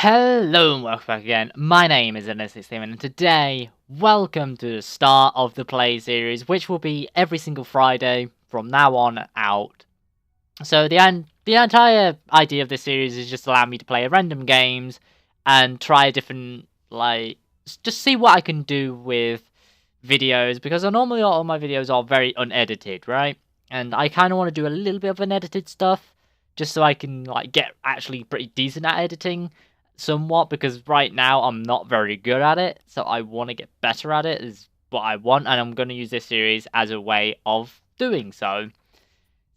Hello and welcome back again. My name is MasterXMaster and today, welcome to the start of the play series, which will be every single Friday from now on out. So the entire idea of this series is just allow me to play random games and try a different, just see what I can do with videos, because normally all my videos are very unedited, right? And I kind of want to do a little bit of unedited stuff, just so I can get actually pretty decent at editing somewhat, because right now I'm not very good at it, so I want to get better at it is what I want, and I'm going to use this series as a way of doing so.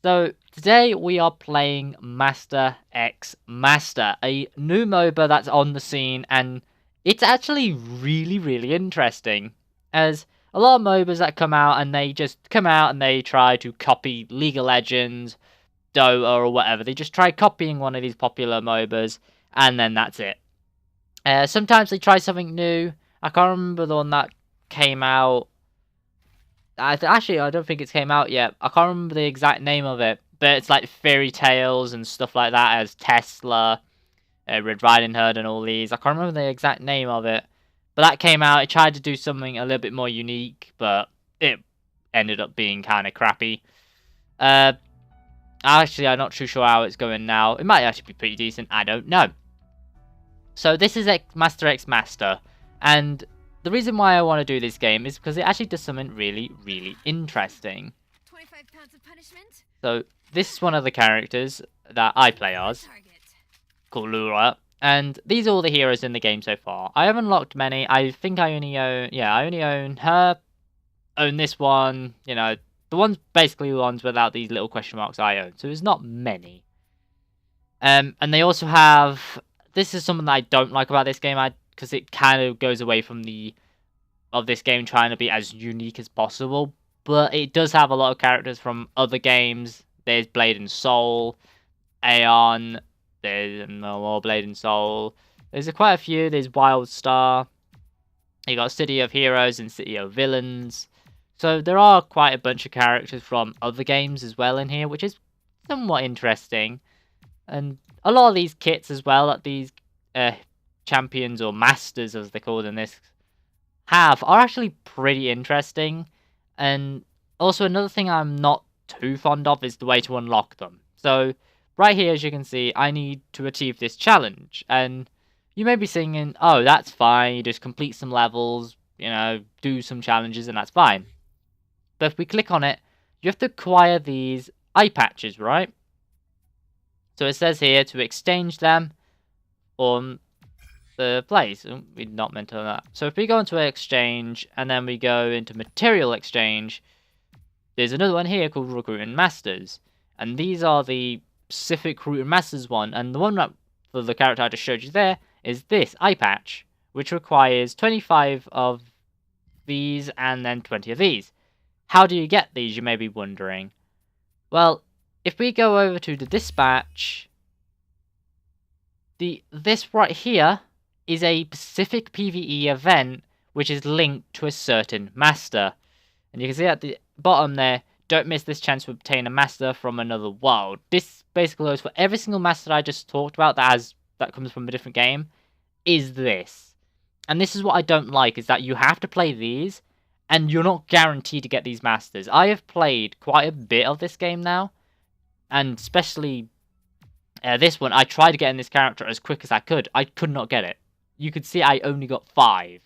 So today we are playing MasterXMaster, a new MOBA that's on the scene, and it's actually really interesting, as a lot of MOBAs that come out and they just come out and they try to copy League of Legends, Dota or whatever. They just try copying one of these popular MOBAs and then that's it. Sometimes they try something new. I can't remember the one that came out. Actually, I don't think it's came out yet. I can't remember the exact name of it, but it's like fairy tales and stuff like that, as Tesla, Red Riding Hood, and all these. I can't remember the exact name of it, but that came out. It tried to do something a little bit more unique, but it ended up being kind of crappy. Actually, I'm not too sure how it's going now. It might actually be pretty decent. I don't know. So this is MasterXMaster, and the reason why I want to do this game is because it actually does something really interesting. 25 pounds of punishment. So this is one of the characters that I play as, called Lura, and these are all the heroes in the game so far. I haven't unlocked many. I think I only own, I only own her, own this one, you know, the ones, basically the ones without these little question marks I own. So there's not many. And they also have, this is something that I don't like about this game, because it kind of goes away from this game trying to be as unique as possible. But it does have a lot of characters from other games. There's Blade and Soul, Aeon, there's no more Blade and Soul. There's quite a few. There's Wild Star. You got City of Heroes and City of Villains. So there are quite a bunch of characters from other games as well in here, which is somewhat interesting. And a lot of these kits as well that these champions or masters, as they're called in this, have are actually pretty interesting. And also another thing I'm not too fond of is the way to unlock them. So right here, as you can see, I need to achieve this challenge. And you may be thinking, oh, that's fine, you just complete some levels, you know, do some challenges, and that's fine. But if we click on it, you have to acquire these eye patches, right? So it says here to exchange them on the place. We're not meant to do that. So if we go into exchange, and then we go into material exchange, there's another one here called Recruiting Masters. And these are the specific Recruiting Masters one. And the one that for the character I just showed you there is this eye patch, which requires 25 of these and then 20 of these. How do you get these, you may be wondering? Well, if we go over to the dispatch, this right here is a specific PvE event which is linked to a certain master. And you can see at the bottom there, don't miss this chance to obtain a master from another world. This basically goes for every single master I just talked about that comes from a different game, is this. And this is what I don't like, is that you have to play these, and you're not guaranteed to get these masters. I have played quite a bit of this game now, and especially this one, I tried to get in this character as quick as I could. I could not get it. You could see I only got 5.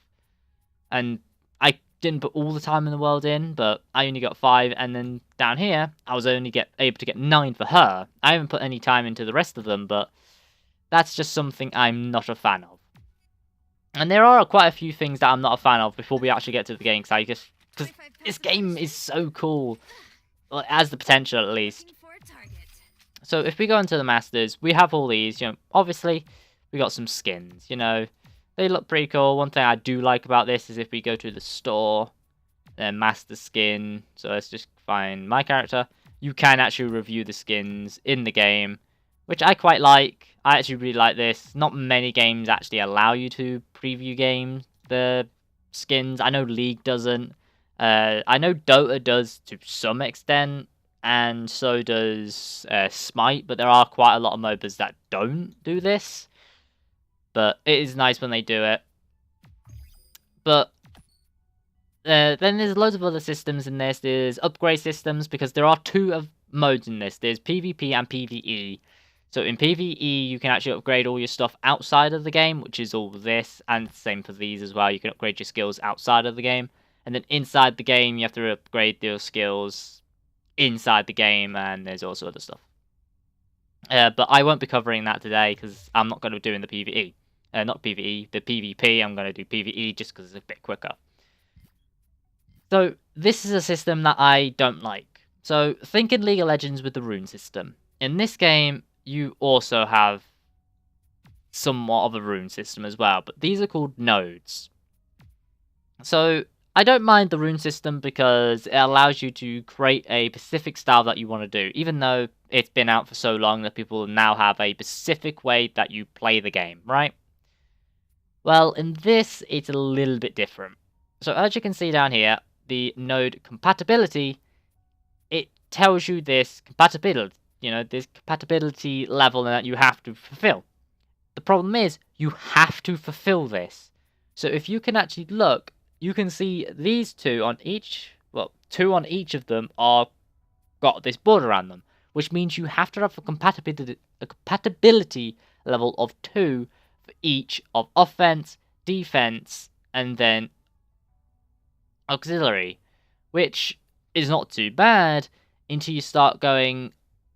And I didn't put all the time in the world in, but I only got 5. And then down here, I was only able to get 9 for her. I haven't put any time into the rest of them, but that's just something I'm not a fan of. And there are quite a few things that I'm not a fan of before we actually get to the game, because this game is so cool. Well, it has the potential, at least. So if we go into the masters, we have all these, you know, obviously we got some skins, you know, they look pretty cool. One thing I do like about this is if we go to the store, then master skin, so let's just find my character, you can actually review the skins in the game, which I quite like. I actually really like this. Not many games actually allow you to preview the skins. I know League doesn't. I know Dota does to some extent, and so does Smite, but there are quite a lot of MOBAs that don't do this. but it is nice when they do it. But then there's loads of other systems in this. There's upgrade systems, because there are two of modes in this. There's PvP and PvE. So in PvE, you can actually upgrade all your stuff outside of the game, which is all this, and same for these as well. You can upgrade your skills outside of the game. And then inside the game, you have to upgrade your skills inside the game, and there's also other stuff. But I won't be covering that today, because I'm not going to be doing the PvE. Not PvE, the PvP. I'm going to do PvE just because it's a bit quicker. So this is a system that I don't like. So think in League of Legends with the rune system. In this game, you also have somewhat of a rune system as well, but these are called nodes. So I don't mind the rune system because it allows you to create a specific style that you want to do, even though it's been out for so long that people now have a specific way that you play the game, right? Well, in this, it's a little bit different. So as you can see down here, the node compatibility, it tells you this compatibility, this compatibility level that you have to fulfill. The problem is, you have to fulfill this. So if you can actually look, you can see these two on each, well, two on each of them are got this border around them, which means you have to have a compatibility level of 2 for each of offense, defense, and then auxiliary, which is not too bad until you start going,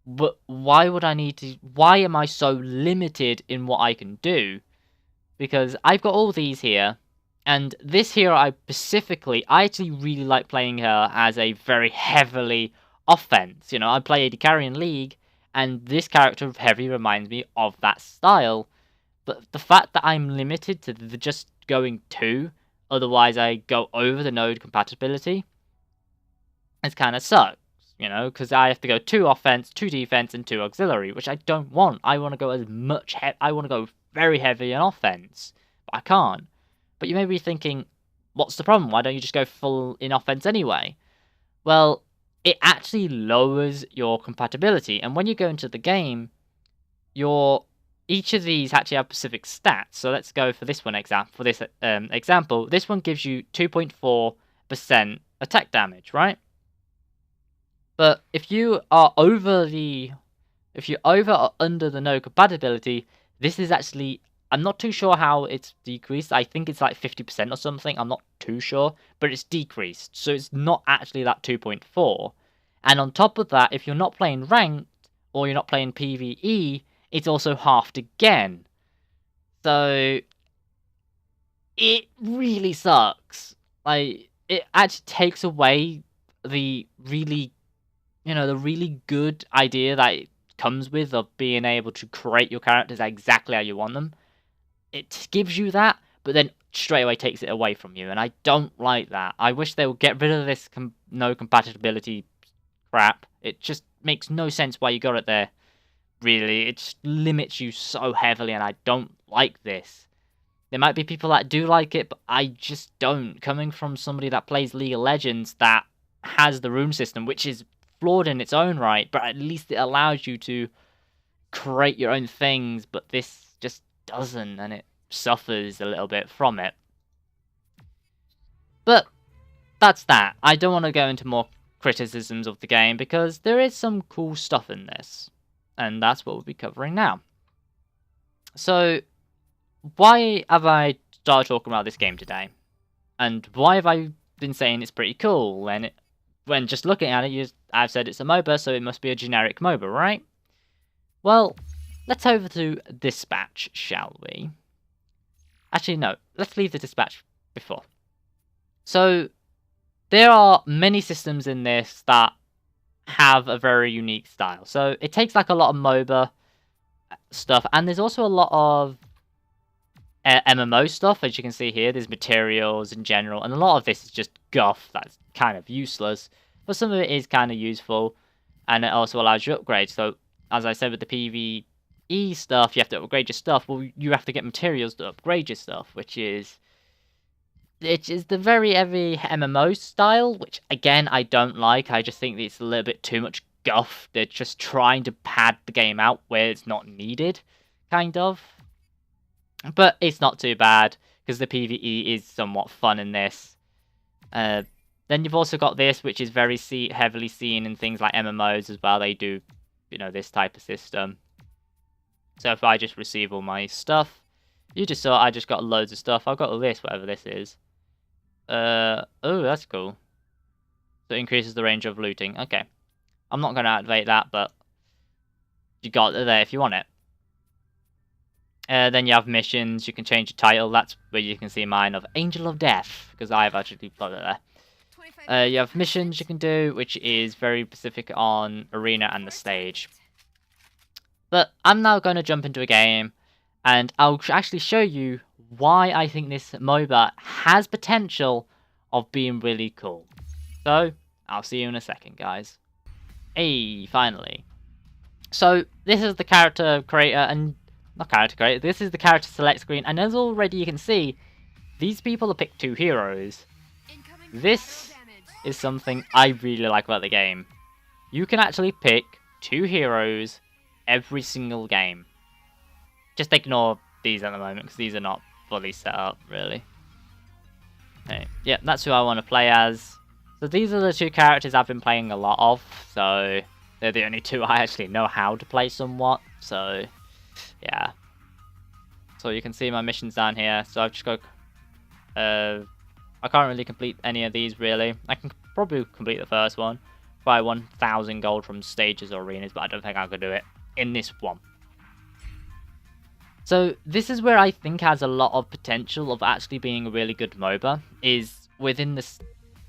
but why am I so limited in what I can do? Because I've got all these here, and this hero I actually really like playing her as a very heavily offense. I play AD carry in League, and this character heavily reminds me of that style. But the fact that I'm limited to just going 2, otherwise I go over the node compatibility, it kind of sucks. Because I have to go 2 offense, 2 defense, and 2 auxiliary, which I don't want. I want to go I want to go very heavy in offense, but I can't. But you may be thinking, what's the problem? Why don't you just go full in offense anyway? Well, it actually lowers your compatibility, and when you go into the game, each of these actually have specific stats. So let's go for this one example. This one gives you 2.4% attack damage, right? But if you are over or under the node compatibility, this is actually, I'm not too sure how it's decreased. I think it's like 50% or something. I'm not too sure, but it's decreased. So it's not actually that 2.4. And on top of that, if you're not playing ranked or you're not playing PvE, it's also halved again. So it really sucks. Like, it actually takes away the really good idea that it comes with of being able to create your characters exactly how you want them. It gives you that, but then straight away takes it away from you, and I don't like that. I wish they would get rid of this no compatibility crap. It just makes no sense why you got it there. Really, it just limits you so heavily, and I don't like this. There might be people that do like it, but I just don't. Coming from somebody that plays League of Legends that has the rune system, which is flawed in its own right, but at least it allows you to create your own things, but this just doesn't, and it suffers a little bit from it. But that's that. I don't want to go into more criticisms of the game, because there is some cool stuff in this, and that's what we'll be covering now. So, why have I started talking about this game today? And why have I been saying it's pretty cool when just looking at it, I've said it's a MOBA, so it must be a generic MOBA, right? Well, let's over to dispatch, shall we? Actually, no. Let's leave the dispatch before. So, there are many systems in this that have a very unique style. So, it takes like a lot of MOBA stuff, and there's also a lot of MMO stuff, as you can see here. There's materials in general, and a lot of this is just guff that's kind of useless, but some of it is kind of useful, and it also allows you to upgrade. So, as I said with the PvE stuff, you have to upgrade your stuff. Well, you have to get materials to upgrade your stuff, which is the very heavy MMO style, which again I don't like. I just think it's a little bit too much guff. They're just trying to pad the game out where it's not needed, kind of. But it's not too bad, because the PvE is somewhat fun in this. Then you've also got this, which is very heavily seen in things like MMOs as well. They do, you know, this type of system. So if I just receive all my stuff, you just saw I just got loads of stuff. I've got a list, whatever this is. Oh, that's cool. So it increases the range of looting. Okay. I'm not going to activate that, but you got it there if you want it. Then you have missions. You can change the title. That's where you can see mine of Angel of Death, because I've actually put it there. You have missions you can do, which is very specific on arena and the stage. But I'm now going to jump into a game, and I'll actually show you why I think this MOBA has potential of being really cool. So, I'll see you in a second, guys. Hey, finally. So, this is the character creator, and not character creator, this is the character select screen, and as already you can see, these people have picked 2 heroes. This is something I really like about the game. You can actually pick 2 heroes every single game. Just ignore these at the moment, because these are not fully set up, really. Okay. Yeah, that's who I want to play as. So these are the 2 characters I've been playing a lot of, so they're the only 2 I actually know how to play somewhat, so yeah. So you can see my missions down here, so I've just got... I can't really complete any of these, really. I can probably complete the first one, buy 1,000 gold from stages or arenas, but I don't think I could do it in this one. So this is where I think has a lot of potential of actually being a really good MOBA, is within this...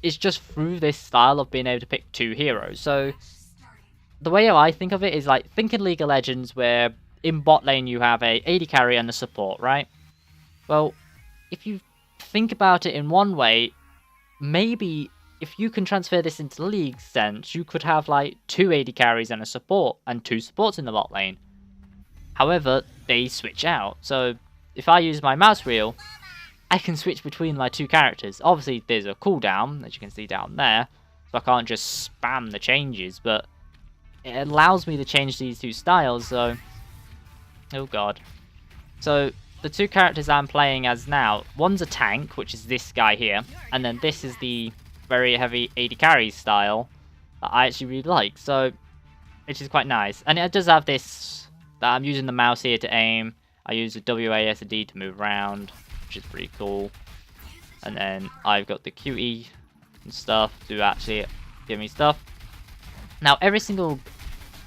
It's just through this style of being able to pick 2 heroes. So the way I think of it is like, think in League of Legends where in bot lane you have a AD carry and a support, right? Well, if you think about it in one way, maybe if you can transfer this into League sense, you could have like 2 AD carries and a support, and 2 supports in the bot lane. However, they switch out. So if I use my mouse wheel, I can switch between my 2 characters. Obviously, there's a cooldown, as you can see down there, so I can't just spam the changes, but it allows me to change these 2 styles, so... Oh god. So, the 2 characters I'm playing as now, one's a tank, which is this guy here, and then this is the very heavy AD carry style that I actually really like, so... Which is quite nice. And it does have this, that I'm using the mouse here to aim, I use the WASD to move around, which is pretty cool. And then I've got the QE and stuff to actually give me stuff. Now every single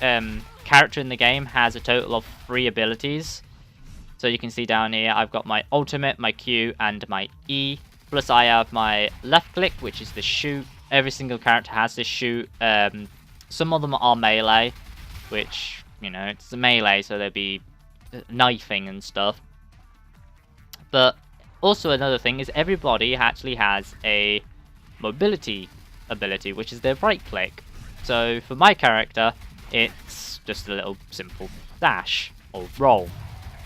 character in the game has a total of 3 abilities. So you can see down here I've got my ultimate, my Q, and my E. Plus I have my left click, which is the shoot. Every single character has this shoot. Some of them are melee, which, you know, it's a melee, so there'll be knifing and stuff. But also another thing is everybody actually has a mobility ability, which is their right click. So for my character, it's just a little simple dash or roll,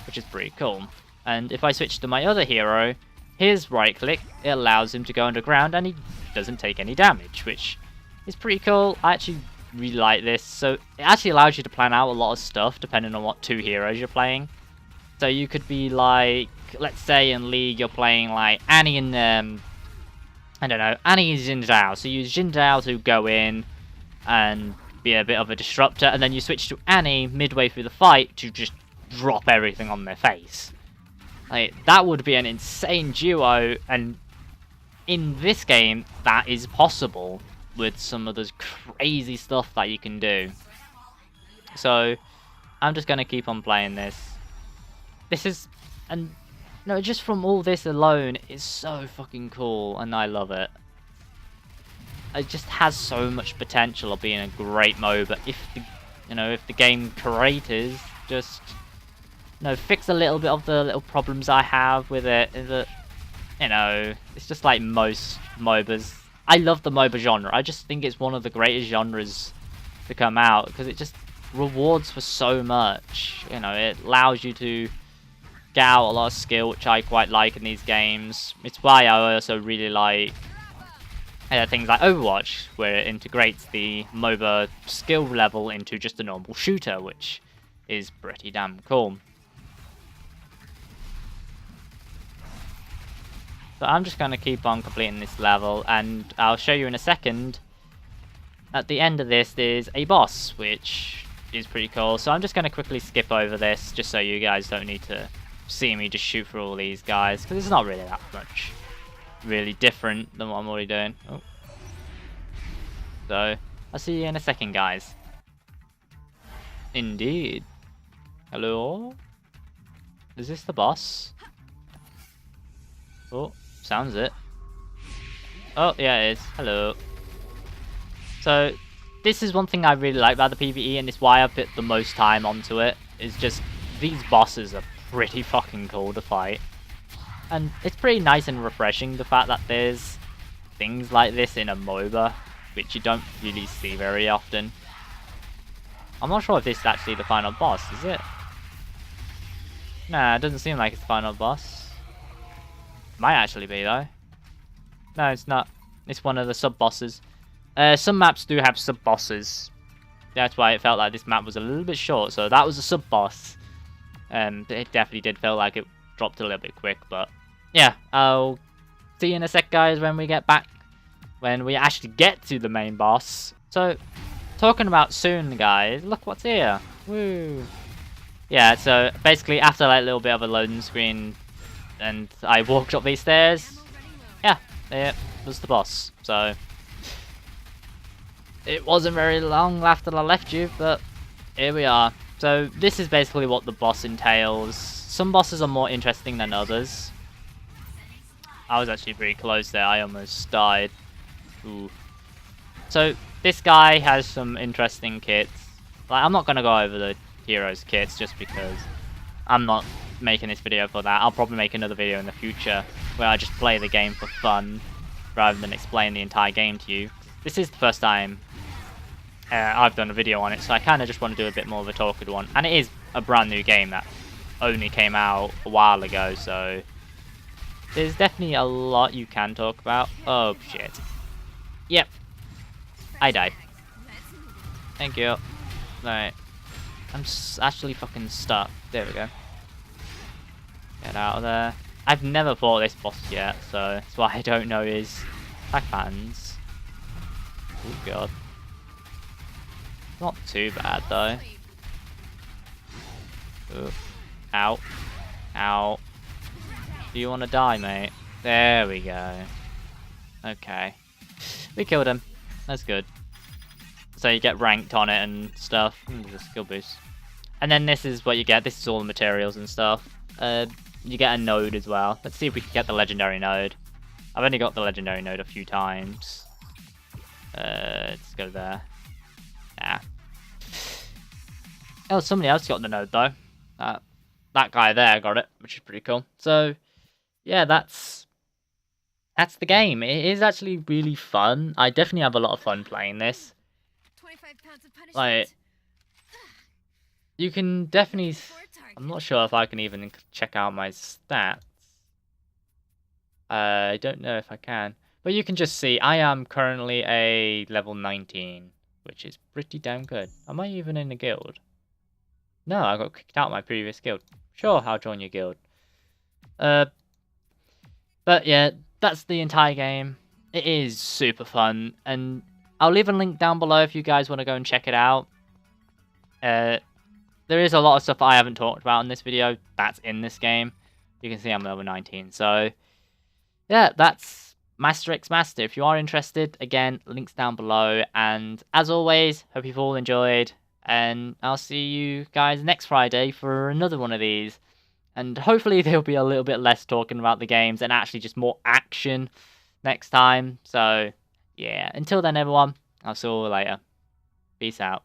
which is pretty cool. And if I switch to my other hero, his right click, it allows him to go underground and he doesn't take any damage, which is pretty cool. I actually really like this. So it actually allows you to plan out a lot of stuff depending on what 2 heroes you're playing. So you could be like, let's say in League you're playing like Annie and I don't know, Annie and Xin Zhao. So you use Xin Zhao to go in and be a bit of a disruptor, and then you switch to Annie midway through the fight to just drop everything on their face. Like, that would be an insane duo, and in this game that is possible with some of the crazy stuff that you can do. So I'm just gonna keep on playing this. This is, and no, just from all this alone, it's so fucking cool, and I love it. It just has so much potential of being a great MOBA if the, you know, if the game creators just, you know, fix a little bit of the little problems I have with it. That, you know, it's just like most MOBAs. I love the MOBA genre. I just think it's one of the greatest genres to come out because it just rewards for so much. You know, it allows you to get out a lot of skill, which I quite like in these games. It's why I also really like things like Overwatch, where it integrates the MOBA skill level into just a normal shooter, which is pretty damn cool. So I'm just going to keep on completing this level, and I'll show you in a second. At the end of this, there's a boss, which is pretty cool. So I'm just going to quickly skip over this, just so you guys don't need to see me just shoot through all these guys, because it's not really that much really different than what I'm already doing. Oh. So I'll see you in a second, guys. Indeed. Hello? Is this the boss? Oh, sounds it. Oh, yeah, it is. Hello. So, this is one thing I really like about the PvE, and it's why I put the most time onto it. Is just, these bosses are pretty fucking cool to fight. And it's pretty nice and refreshing, the fact that there's things like this in a MOBA, which you don't really see very often. I'm not sure if this is actually the final boss, is it? Nah, it doesn't seem like it's the final boss. Might actually be, though. No, it's not. It's one of the sub-bosses. Some maps do have sub-bosses. That's why it felt like this map was a little bit short. So that was a sub-boss. It definitely did feel like it dropped a little bit quick. But yeah, I'll see you in a sec, guys, when we get back. When we actually get to the main boss. So, talking about soon, guys. Look what's here. Woo. Yeah, so basically after like a little bit of a loading screen and I walked up these stairs. Yeah, it was the boss. So it wasn't very long after I left you, but here we are. So this is basically what the boss entails. Some bosses are more interesting than others. I was actually pretty close there. I almost died. Ooh. So this guy has some interesting kits. Like, I'm not going to go over the heroes kits just because I'm not making this video for that. I'll probably make another video in the future where I just play the game for fun rather than explain the entire game to you. This is the first time I've done a video on it, so I kind of just want to do a bit more of a talked one. And it is a brand new game that only came out a while ago, so there's definitely a lot you can talk about. Oh shit. Yep. I died. Thank you. Right. I'm actually fucking stuck. There we go. Get out of there. I've never fought this boss yet, so that's why I don't know his attack patterns. Oh god. Not too bad though. Ooh. Ow. Ow. Do you want to die, mate? There we go. Okay. We killed him. That's good. So you get ranked on it and stuff. There's a skill boost. And then this is what you get. This is all the materials and stuff. You get a node as well. Let's see if we can get the legendary node. I've only got the legendary node a few times. Let's go there. Nah. Oh, somebody else got the node though. That guy there got it, which is pretty cool. So, yeah, that's the game. It is actually really fun. I definitely have a lot of fun playing this. 25 pounds of punishment. Like, you can definitely... I'm not sure if I can even check out my stats. I don't know if I can. But you can just see, I am currently a level 19, which is pretty damn good. Am I even in a guild? No, I got kicked out of my previous guild. Sure, I'll join your guild. But yeah, that's the entire game. It is super fun, and I'll leave a link down below if you guys want to go and check it out. There is a lot of stuff I haven't talked about in this video that's in this game. You can see I'm level 19, so yeah, that's MasterXMaster. If you are interested, again, links down below, and as always, hope you've all enjoyed, and I'll see you guys next Friday for another one of these. And hopefully there'll be a little bit less talking about the games and actually just more action next time. So, yeah. Until then, everyone, I'll see you all later. Peace out.